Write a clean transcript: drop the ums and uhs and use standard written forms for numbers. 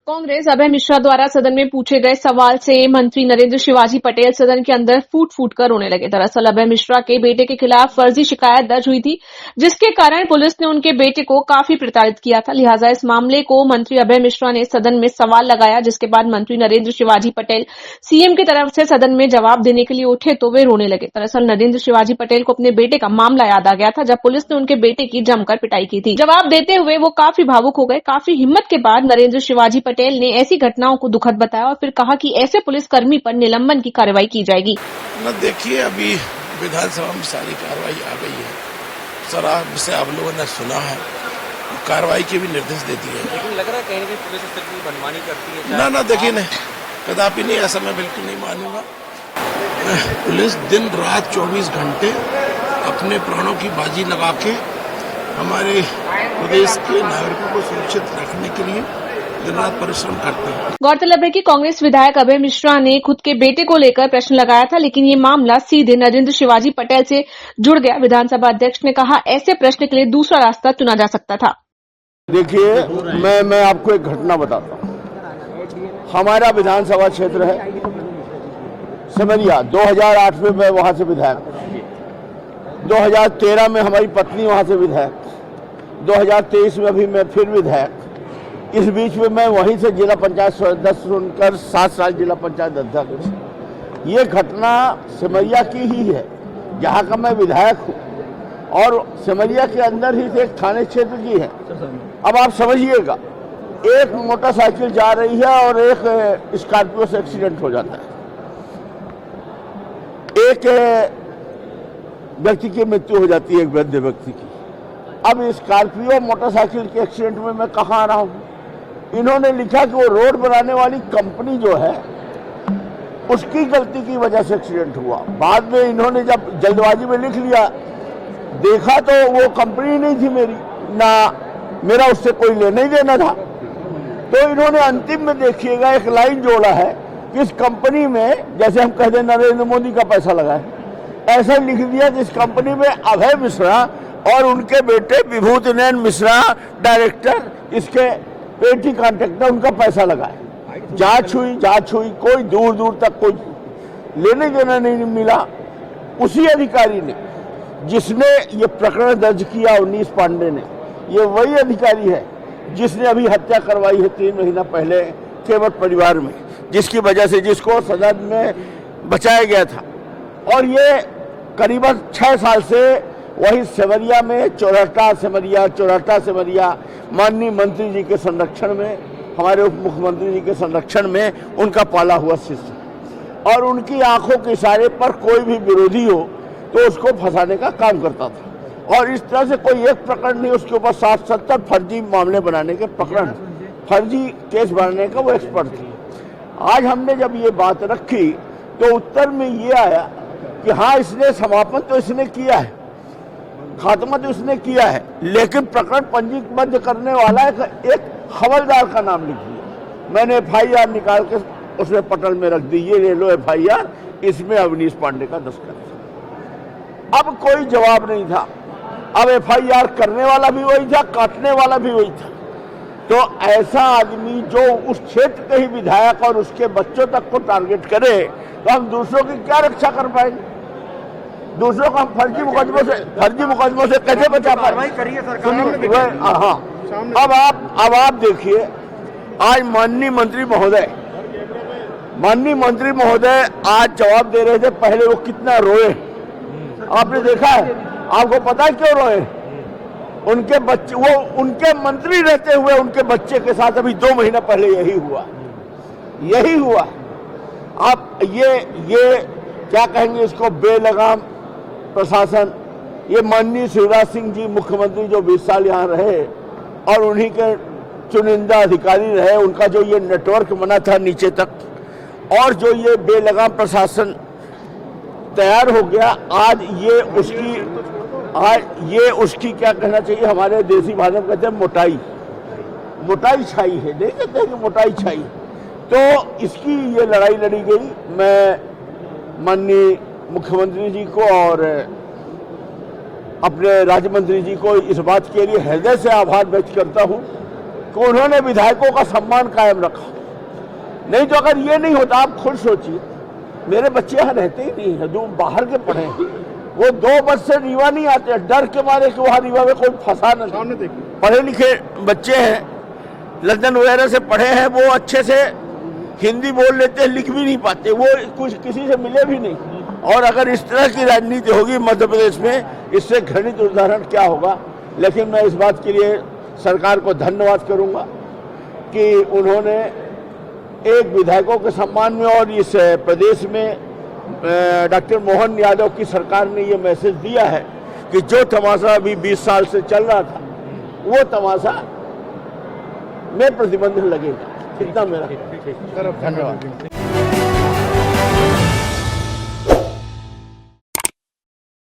कांग्रेस अभय मिश्रा द्वारा सदन में पूछे गए सवाल से मंत्री नरेंद्र शिवाजी पटेल सदन के अंदर फूट फूट कर रोने लगे। दरअसल अभय मिश्रा के बेटे के खिलाफ फर्जी शिकायत दर्ज हुई थी, जिसके कारण पुलिस ने उनके बेटे को काफी प्रताड़ित किया था। लिहाजा इस मामले को मंत्री अभय मिश्रा ने सदन में सवाल लगाया, जिसके बाद मंत्री नरेंद्र शिवाजी पटेल सीएम की तरफ से सदन में जवाब देने के लिए उठे तो वे रोने लगे। दरअसल नरेंद्र शिवाजी पटेल को अपने बेटे का मामला याद आ गया था, जब पुलिस ने उनके बेटे की जमकर पिटाई की थी। जवाब देते हुए वो काफी भावुक हो गए। काफी हिम्मत के बाद नरेंद्र शिवाजी पटेल ने ऐसी घटनाओं को दुखद बताया और फिर कहा कि ऐसे पुलिसकर्मी पर निलंबन की कार्रवाई की जाएगी। देखिए, अभी विधानसभा में सारी कार्रवाई आ गई है, सारा विषय आप लोगों ने सुना है, कार्रवाई के भी निर्देश दे दिए हैं। लेकिन लग रहा है कहीं ना कहीं पुलिस इस तरह की मनमानी करती है। ना देखिए, नहीं, कदापि नहीं, ऐसा मैं बिल्कुल नहीं मानूंगा। पुलिस दिन रात 24 घंटे अपने प्राणों की बाजी लगा के हमारे प्रदेश के नागरिकों को सुरक्षित रखने के लिए दिन रात परिश्रम करते हैं। गौरतलब है कि कांग्रेस विधायक अभय मिश्रा ने खुद के बेटे को लेकर प्रश्न लगाया था, लेकिन ये मामला सीधे नरेंद्र शिवाजी पटेल से जुड़ गया। विधानसभा अध्यक्ष ने कहा, ऐसे प्रश्न के लिए दूसरा रास्ता चुना जा सकता था। देखिए, मैं आपको एक घटना बताता हूँ। हमारा विधानसभा क्षेत्र है सिमरिया। 2008 में मैं वहां से विधायक, 2013 में हमारी पत्नी वहां से विधायक, 2023 में अभी मैं फिर विधायक। इस बीच में मैं वहीं से जिला पंचायत सदस्य सुनकर 7 साल जिला पंचायत अध्यक्ष। ये घटना सिमरिया की ही है, जहाँ का मैं विधायक हूँ, और सिमरिया के अंदर ही से एक थाने क्षेत्र की है। अब आप समझिएगा, एक मोटरसाइकिल जा रही है और एक स्कॉर्पियो से एक्सीडेंट हो जाता है। एक व्यक्ति की मृत्यु हो जाती है, एक वृद्ध व्यक्ति की। अब स्कॉर्पियो मोटरसाइकिल के एक्सीडेंट में मैं कहाँ आ रहा हूँ? इन्होंने लिखा कि वो रोड बनाने वाली कंपनी जो है उसकी गलती की वजह से एक्सीडेंट हुआ। बाद में इन्होंने जब जल्दबाजी में लिख लिया, देखा तो वो कंपनी नहीं थी मेरी, ना मेरा उससे कोई लेना ही देना था। तो इन्होंने अंतिम में देखिएगा एक लाइन जोड़ा है कि इस कंपनी में, जैसे हम कहते हैं नरेंद्र मोदी का पैसा लगा है, ऐसा लिख दिया कि इस कंपनी में अभय मिश्रा और उनके बेटे विभूति नयन मिश्रा डायरेक्टर, इसके पेटी कॉन्ट्रैक्टर, उनका पैसा लगा है। जांच हुई, कोई दूर दूर तक कोई लेने देना नहीं मिला। उसी अधिकारी ने जिसने ये प्रकरण दर्ज किया, 19 पांडे ने, ये वही अधिकारी है जिसने अभी हत्या करवाई है 3 महीना पहले केवट परिवार में, जिसकी वजह से जिसको सदन में बचाया गया था। और ये करीबन 6 साल से वही सिमरिया में चौराटा सिमरिया माननीय मंत्री जी के संरक्षण में, हमारे उप मुख्यमंत्री जी के संरक्षण में उनका पाला हुआ शिष्य, और उनकी आंखों के इशारे पर कोई भी विरोधी हो तो उसको फंसाने का काम करता था। और इस तरह से कोई एक प्रकरण नहीं, उसके ऊपर 60-70 फर्जी मामले बनाने के प्रकरण, फर्जी केस बनाने का वो एक्सपर्ट थे। आज हमने जब ये बात रखी तो उत्तर में ये आया कि हाँ, इसने समापन तो इसने किया है, खात्मा तो इसने किया है, लेकिन प्रकरण पंजीबद्ध करने वाला एक हवलदार का नाम लिख दिया। मैंने FIR निकाल के उसमें पटल में रख दी, ये ले लो FIR, इसमें अवनीश पांडे का दस्तखत। अब कोई जवाब नहीं था। अब FIR करने वाला भी वही था, काटने वाला भी वही था। तो ऐसा आदमी जो उस क्षेत्र के ही विधायक और उसके बच्चों तक को टारगेट करे, तो हम दूसरों की क्या रक्षा कर पाएंगे? दूसरों को हम फर्जी मुकदमों से कैसे बचा पाएंगे? हाँ, अब आप देखिए, आज माननीय मंत्री महोदय आज जवाब दे रहे थे। पहले वो कितना रोए, आपने देखा है? आपको पता है क्यों रोए? उनके बच्चे, वो उनके मंत्री रहते हुए उनके बच्चे के साथ अभी 2 महीना पहले यही हुआ। आप ये क्या कहेंगे इसको? बेलगाम प्रशासन। ये माननीय शिवराज सिंह जी मुख्यमंत्री जो 20 साल यहाँ रहे और उन्हीं के चुनिंदा अधिकारी रहे, उनका जो ये नेटवर्क बना था नीचे तक, और जो ये बेलगाम प्रशासन तैयार हो गया, आज ये उसकी क्या कहना चाहिए, हमारे देसी भाषा में कहते हैं मोटाई छाई है। देख सकते हैं कि मोटाई छाई। तो इसकी ये लड़ाई लड़ी गई। मैं माननीय मुख्यमंत्री जी को और अपने राज्य मंत्री जी को इस बात के लिए हृदय से आभार व्यक्त करता हूं। कि उन्होंने विधायकों का सम्मान कायम रखा। नहीं तो अगर ये नहीं होता, आप खुद सोचिए, मेरे बच्चे यहाँ रहते ही नहीं है, जो बाहर के पढ़े हैं, वो 2 बस से रीवा नहीं आते, डर के मारे कि वहाँ रीवा में कोई फंसा न जाए। पढ़े लिखे बच्चे हैं, लंदन वगैरह से पढ़े हैं, वो अच्छे से हिंदी बोल लेते हैं, लिख भी नहीं पाते, वो कुछ किसी से मिले भी नहीं। और अगर इस तरह की राजनीति होगी मध्य प्रदेश में, इससे घृणित उदाहरण क्या होगा। लेकिन मैं इस बात के लिए सरकार को धन्यवाद करूंगा कि उन्होंने एक विधायकों के सम्मान में और इस प्रदेश में डॉक्टर मोहन यादव की सरकार ने ये मैसेज दिया है कि जो तमाशा अभी 20 साल से चल रहा था, वो तमाशा में प्रतिबंध लगेगा। इतना मेरा धन्यवाद।